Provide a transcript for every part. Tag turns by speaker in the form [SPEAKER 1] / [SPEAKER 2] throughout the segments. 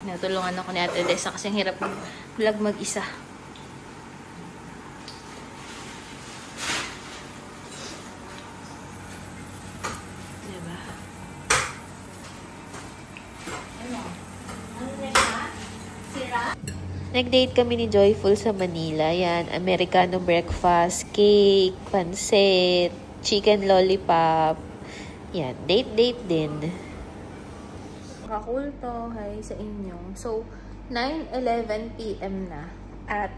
[SPEAKER 1] Natulungan ako ni Ate Desa kasi hirap mag-vlog mag-isa. Diba? Nag-date kami ni Joyful sa Manila. Yan, Americano breakfast, cake, pansit, chicken lollipop. Yan, date din. Kakul to, hi sa inyo. So, 9:11 PM na at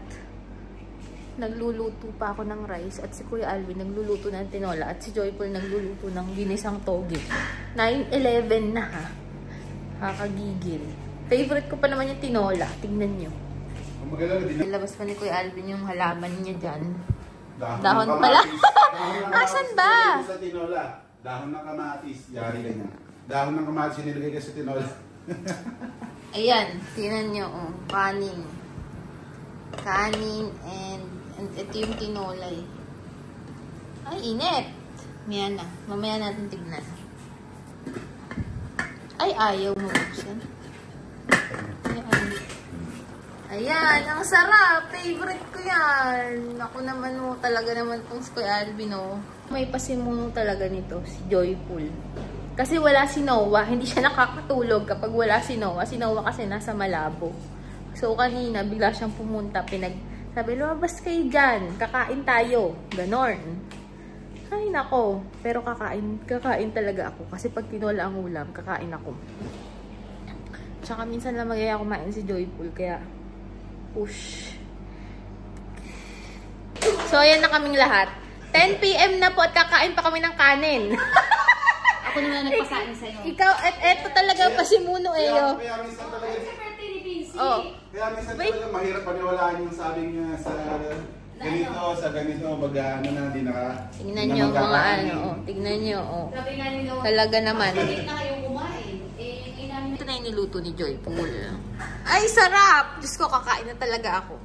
[SPEAKER 1] nagluluto pa ako ng rice at si Kuya Alvin nagluluto ng tinola at si Joyful nagluluto ng ginisang toge. 9:11 na ha. Kakagigil. Favorite ko pa naman yung tinola. Tingnan nyo. Nilabas pa ni Kuya Alvin yung halaman niya dyan. Dahon pala. Asan ba?
[SPEAKER 2] Sa tinola. Dahon ng kamatis. Yari ganyan. Dahon ng kamatis nilagay ka sa tinola.
[SPEAKER 1] Ayan. Tingnan nyo. Oh, kanin. Kanin and ito yung tinola eh. Ay, init. Yan na. Mamaya natin tignan. Ay, ayaw mo buksan. Ayan, ang sarap. Favorite ko yan. Ako naman mo, talaga naman itong si Kuya Alvin, oh. May pasimuno talaga nito, si Joyful. Kasi wala si Noah. Hindi siya nakakatulog kapag wala si Noah. Si Noah kasi nasa Malabo. So, kanina, bigla siyang pumunta. Sabi, lumabas kayo dyan. Kakain tayo. Ganon. Ay, nako. Pero kakain talaga ako. Kasi pag tinola ang ulam, kakain ako. Tsaka minsan lang magaya kumain si Joyful. Kaya, push. So, ayan na kaming lahat. 10 PM na po at kakain pa kami ng kanin.
[SPEAKER 3] Ako naman nagpasain sa'yo.
[SPEAKER 1] Ikaw, at eto talaga pasimuno eh.
[SPEAKER 2] Kaya minsan talaga, kaya minsan talaga mahirap paniwalaan yung sabi niya sa ganito, baga ano na, di naka...
[SPEAKER 1] Tingnan nyo mga ano, oh. Tingnan nyo, oh. Talaga naman.
[SPEAKER 3] Hindi na kayong kumain.
[SPEAKER 1] Ito na yung niluto ni Joyful. Ay, sarap! Diyos ko, kakain na talaga ako.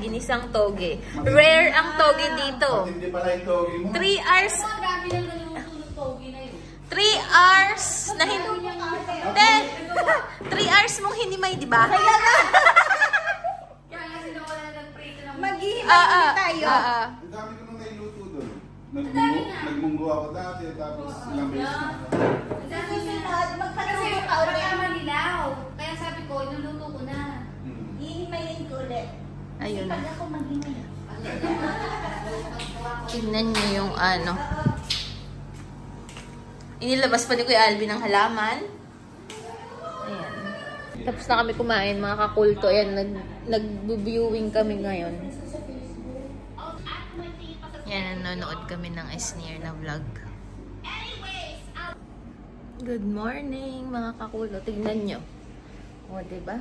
[SPEAKER 1] Ginisang toge. Rare ang toge dito.
[SPEAKER 2] Hindi pala yung toge mo.
[SPEAKER 1] 3 hours. 3 hours na hindi. 3 hours mong hindi may, di ba?
[SPEAKER 3] Kaya nga sinawala ng prito ng maghihimay tayo.
[SPEAKER 2] Ang dami ko nung nailuto doon. Nagmunggo ako dati, tapos ilang beses na.
[SPEAKER 3] Kasi magkamanilaw. Kaya sabi ko, nuluto ko na. Hihimayin ko ulit.
[SPEAKER 1] Ayun.
[SPEAKER 3] Pag ako maghimay.
[SPEAKER 1] Tingnan nyo yung ano. Inilabas pa ni Kuya Alvin ng halaman. Ayan. Tapos na kami kumain, mga kakulto. Ayan, nag-viewing kami ngayon. Yan, nanonood kami ng Esneer na vlog. Good morning, mga kakulto. Tignan nyo. O, diba?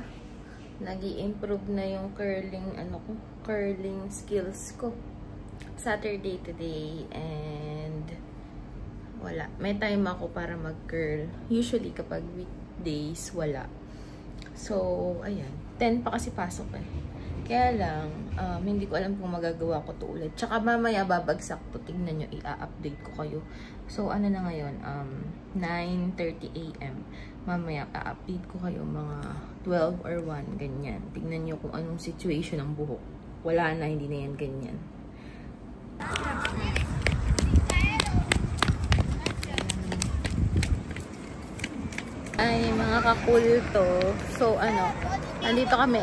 [SPEAKER 1] Nag-i-improve na yung curling skills ko. Saturday today and wala. May time ako para mag-curl. Usually kapag weekdays, wala. So, ayan. 10 pa kasi pasok eh. Kaya lang, hindi ko alam kung magagawa ko to ulit. Tsaka mamaya babagsak to. Tignan nyo, i-update ko kayo. So, ano na ngayon? 9:30 AM. Mamaya, i-update ko kayo mga 12 or 1, ganyan. Tignan nyo kung anong situation ng buhok. Wala na, hindi na yan ganyan. Ay, mga kakulto. So, nandito kami.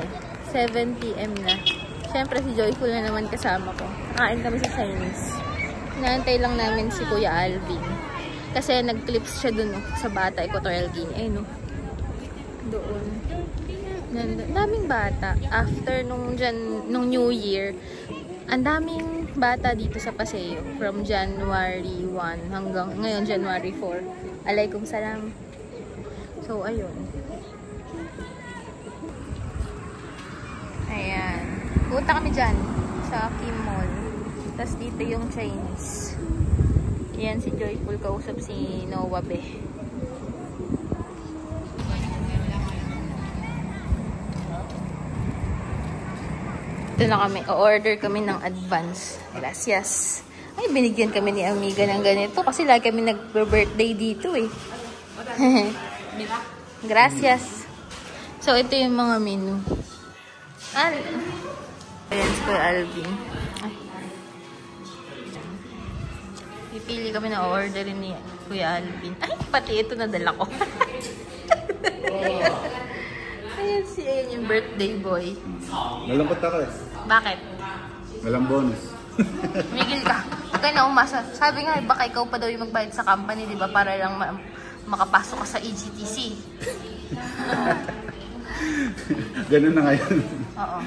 [SPEAKER 1] 7 PM na. Siyempre, si Joyful na naman kasama ko. Kain kami sa Chinese. Inaantay lang namin si Kuya Alvin. Kasi nag-clips siya dun, sa bata, Equatorial Guinea. Ay, no. Doon. Daming bata. After nung New Year, ang daming bata dito sa Paseo. From January 1 hanggang ngayon, January 4. Alaykum salam. So, ayun. Ayan. Punta kami dyan sa Kim Mall. Tapos dito yung Chinese. Ayan si Joyful, kausap si Noah Be. Ito na kami. O-order kami ng advance. Gracias. Ay, binigyan kami ni Amiga ng ganito. Kasi lagi kami nag-birthday dito eh. Gracias. So, ito yung mga menu. Ayan, si Kuya Alvin. Ay. Pipili kami na orderin ni Kuya Alvin. Ay, pati ito nadala ko. Ayan yung birthday boy.
[SPEAKER 2] Malambot ako eh.
[SPEAKER 1] Bakit?
[SPEAKER 2] Walang bonus.
[SPEAKER 1] Migil ka. Huwag kayo na umasa. Sabi nga, baka ikaw pa daw yung magbayad sa company, di ba? Para lang makapasok ka sa EGTC.
[SPEAKER 2] Ganun na ngayon.
[SPEAKER 1] Oo.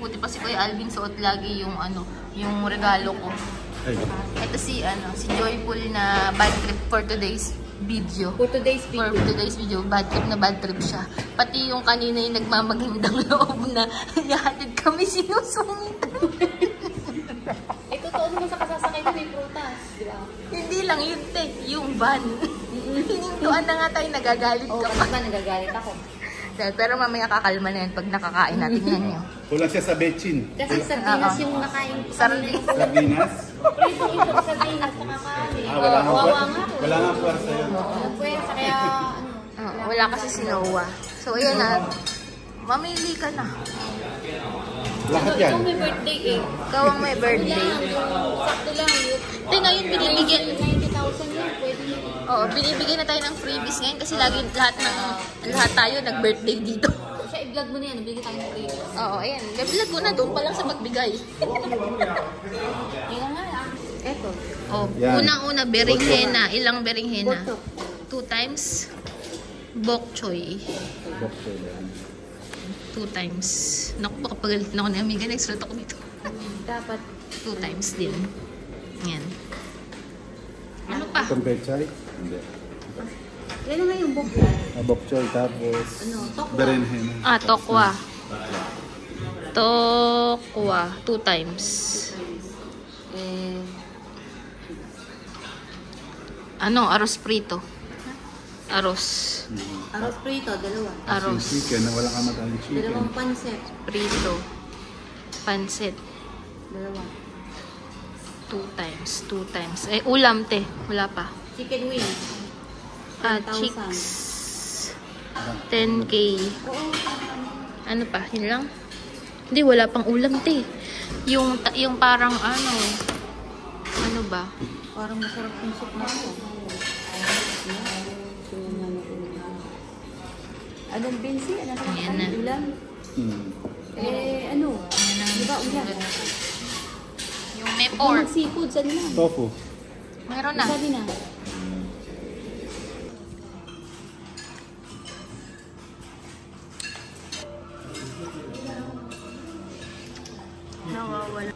[SPEAKER 1] Puti pa si Kuya Alvin suot lagi yung yung regalo ko.
[SPEAKER 2] Ay.
[SPEAKER 1] Ito si Joyful na bad trip for today's video.
[SPEAKER 3] For today's
[SPEAKER 1] video, bad trip siya. Pati yung kanina yung nagmamagandang loob na yahatid kami sinusungitan.
[SPEAKER 3] Totoo naman sa kasasakay ko may prutas, di ba?
[SPEAKER 1] Hindi lang yun, te. Yung van. Hinintuan na nga tayo, nagagalit ka pa.
[SPEAKER 3] Oo, nagagalit ako.
[SPEAKER 1] Pero mamaya kakalma na yan pag nakakain natin yan yun.
[SPEAKER 2] Kulang siya sa betchin.
[SPEAKER 3] Kasi sardinas yung nakain ko.
[SPEAKER 2] Sardinas?
[SPEAKER 3] Prito ito, sardinas nakakain.
[SPEAKER 2] Wala nga
[SPEAKER 3] Wawa nga.
[SPEAKER 2] Wala nga puwersa yun.
[SPEAKER 3] Puwersa, kaya
[SPEAKER 1] wala kasi si Noah. So, ayan na. Mamili ka na.
[SPEAKER 2] Lahat yan.
[SPEAKER 3] Ikaw may birthday eh.
[SPEAKER 1] Ikaw ang may birthday.
[SPEAKER 3] Sakto lang.
[SPEAKER 1] Ito ngayon binibigyan.
[SPEAKER 3] 90,000 yun, pwede yun.
[SPEAKER 1] Oo, binibigyan na tayo ng freebies ngayon kasi lagi lahat tayo nag-birthday dito.
[SPEAKER 3] Siya, i-vlog mo na yan. Nabigyan tayo ng free.
[SPEAKER 1] Oo, ayan. Nag-vlog ko na doon pa lang sa pagbigay.
[SPEAKER 3] Yan nga. Eto.
[SPEAKER 1] Oh,
[SPEAKER 2] Yan.
[SPEAKER 1] unang-una, berenghena. Ilang berenghena?
[SPEAKER 3] Botok.
[SPEAKER 1] 2 times. Bok choy. 2 times. Naku, baka pagalit na ako ni Amiga. Next route ako dito.
[SPEAKER 3] Dapat.
[SPEAKER 1] 2 times din. Yan. Ano pa?
[SPEAKER 2] Itong pechay? Hindi.
[SPEAKER 3] Yan na nga yung bok.
[SPEAKER 2] Bok choy, tapos
[SPEAKER 3] Tokwa.
[SPEAKER 2] berenjena.
[SPEAKER 1] Tokwa. Tokwa. 2 times. Aros prito. Aros.
[SPEAKER 3] Aros prito, dalawa.
[SPEAKER 1] Aros.
[SPEAKER 2] Chicken na walang kamatang chicken.
[SPEAKER 3] Dalawang pansit.
[SPEAKER 1] Prito. Pansit.
[SPEAKER 3] Dalawa.
[SPEAKER 1] 2 times. 2 times. Ulam, te. Wala pa.
[SPEAKER 3] Chicken wings. 10,000.
[SPEAKER 1] Chicks. 10K.
[SPEAKER 3] Oo.
[SPEAKER 1] Ano pa? Yun lang? Hindi, wala pang ulam, te. Yung parang ano ba?
[SPEAKER 3] Parang masarap yung soup na ito. Anong binsi? Ano sa
[SPEAKER 1] Ayan na.
[SPEAKER 3] ulam? Di ba ulam?
[SPEAKER 1] Yung may pork.
[SPEAKER 3] Seafood, saan na?
[SPEAKER 2] Tofu.
[SPEAKER 1] Meron na.
[SPEAKER 3] Sabi na.
[SPEAKER 1] Nawawala.